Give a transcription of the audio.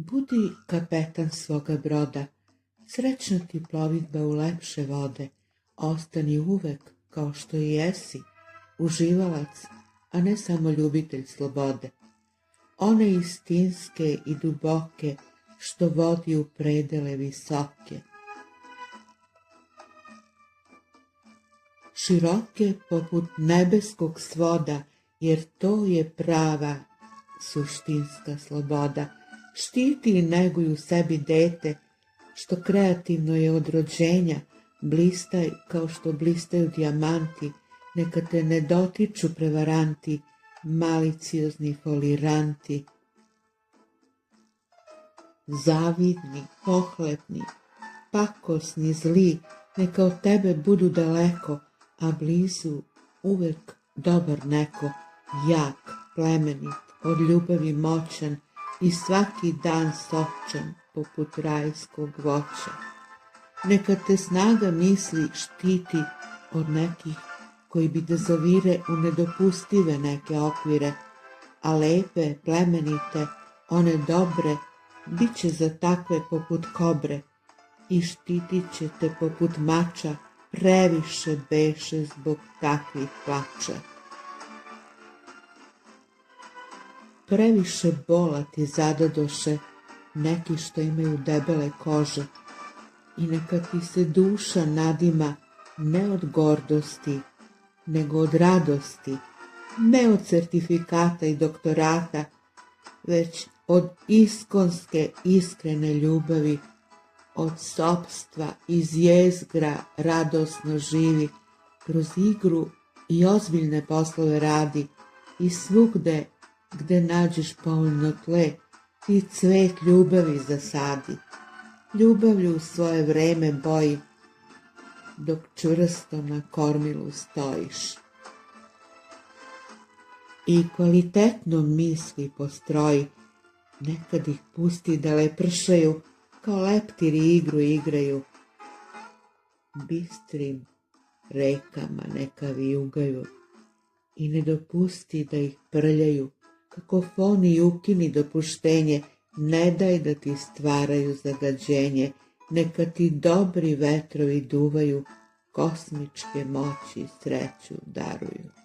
Budi kapetan svoga broda, srećna ti plovidba u lepše vode, ostani uvek, kao što i jesi, uživalac, a ne samo ljubitelj slobode. One istinske i duboke, što vodi u predele visoke. Široke poput nebeskog svoda, jer to je prava suštinska sloboda. Štiti i neguj u sebi dete, što kreativno je od rođenja, blistaj kao što blistaju dijamanti, neka te ne dotiču prevaranti, maliciozni foliranti. Zavidni, pohlepni, pakosni, zli, neka od tebe budu daleko, a blizu uvek dobar neko, jak, plemenit, od ljubavi moćan i svaki dan sočan poput rajskog voća. Neka te snaga misli štiti od nekih koji bi da zavire u nedopustive neke okvire, a lepe, plemenite, one dobre, bit će za takve poput kobre i štitit će te poput mača, previše beše zbog takvih plača. Previše bola ti zadadoše neki što imaju debele kože i neka ti se duša nadima ne od gordosti, nego od radosti, ne od sertifikata i doktorata, već od iskonske iskrene ljubavi, od sopstva iz jezgra radosno živi, kroz igru i ozbiljne poslove radi i svugde gde nađeš povoljno tle, ti cvet ljubavi zasadi. Ljubavlju svoje vreme boji, dok čvrsto na kormilu stojiš. I kvalitetno misli postroji, nekad ih pusti da lepršaju, kao leptiri igru igraju. Bistrim rekama neka vijugaju i ne dopusti da ih prljaju, kako foni i ukini dopuštenje, ne daj da ti stvaraju zagađenje, neka ti dobri vetrovi duvaju, kosmičke moći sreću daruju.